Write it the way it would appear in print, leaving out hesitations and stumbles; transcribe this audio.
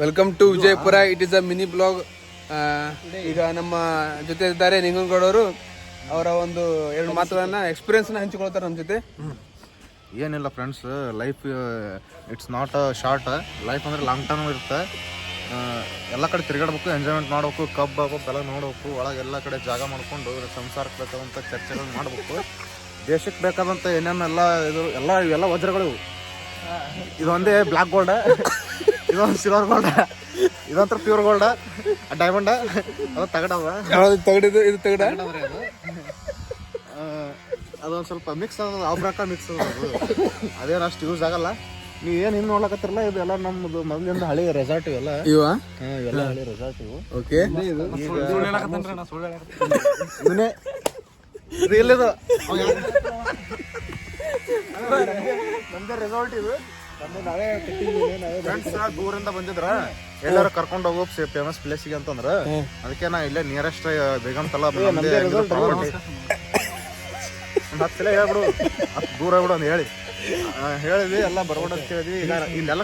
Welcome to Vijayapura. It is a mini blog. ಈಗ ನಮ್ಮ ಜೊತೆ ಇದ್ದಾರೆ ನಿಂಗನಗೌಡವರು. ಅವರ ಒಂದು ಎರಡು ಮಾತುಗಳನ್ನ ಎಕ್ಸ್ಪೀರಿಯನ್ಸ್ನ ಹಂಚಿಕೊಳ್ತಾರೆ ನಮ್ಮ ಜೊತೆ. ಏನಿಲ್ಲ friends, life it's not a short. Life ಅಂದ್ರೆ ಲಾಂಗ್ ಟರ್ಮ್ ಇರುತ್ತೆ. ಎಲ್ಲ ಕಡೆ ತಿರುಗಾಡ್ಬೇಕು, ಎಂಜಾಯ್ಮೆಂಟ್ ಮಾಡ್ಬೇಕು, ಕಬ್ಬು ಆಗ್ಬೇಕು, ಎಲ್ಲ ನೋಡ್ಬೇಕು, ಒಳಗೆ ಎಲ್ಲ ಕಡೆ ಜಾಗ ಮಾಡ್ಕೊಂಡು ಸಂಸಾರಕ್ಕೆ ಬೇಕಾದಂಥ ಚರ್ಚೆಗಳು ಮಾಡಬೇಕು. ದೇಶಕ್ಕೆ ಬೇಕಾದಂಥ ಏನೇನೆಲ್ಲ ಇವೆಲ್ಲ ವಜ್ರಗಳು. ಇದೊಂದೇ ಬ್ಲ್ಯಾಕ್ ಗೋಲ್ಡ, ಇದೊಂದು ಸಿಲ್ವರ್ ಗೋಲ್ಡ, ಇದಂತ್ರ ಪ್ಯೂರ್ ಗೋಲ್ಡ, ಡೈಮಂಡ, ಅದು ತಗಡವ. ತಗಡಿದು ಇದು ತಗಡ. ಅದೊಂದು ಸ್ವಲ್ಪ ಮಿಕ್ಸ್ ಅದ, ಅವ್ರಕ ಮಿಕ್ಸ್ ಅದ. ಅದು ಅದೇನು ಅಷ್ಟು ಯೂಸ್ ಆಗಲ್ಲ. ನೀವು ಏನು ಇನ್ನು ನೋಡ್ಲಕತ್ತಿರಲ್ಲ, ಇದು ಎಲ್ಲ ನಮ್ಮದು ಮೊದಲಿಂದ ಹಳಿ ರೆಸಾರ್ಟ್ ಇವೆಲ್ಲ. ಇವೆಲ್ಲ ಹಳಿ ರೆಸಾರ್ಟ್ ಇವು. ಓಕೆ, ಇದನ್ನೇ ಇದು ಎಲ್ಲಿದು ನಮ್ದೇ ರೆಸಾರ್ಟ್ ಇದು. ಫ್ರೆಂಡ್ಸ್ ದೂರಿಂದ ಬಂದಿದ್ರ ಎಲ್ಲಾರು ಕರ್ಕೊಂಡು ಹೋಗೋ ಫೇಮಸ್ ಪ್ಲೇಸಿಗೆ ಅಂತಂದ್ರ ಅದಕ್ಕೆ ನಾ ಇಲ್ಲೇ ನಿಯರೆಸ್ಟ್ ಬೇಗಂತಲ್ಲ ಒಂದು 10 ಸಲ ಹೇಳ್ಬಿಡು, ಅಷ್ಟು ದೂರ ಬಿಡು ಅಂತ ಹೇಳಿದ್ವಿ. ಎಲ್ಲ ಬರ್ಬೋದು ಅಂತ ಹೇಳಿದ್ವಿ. ಈಗ ಇಲ್ಲೆಲ್ಲ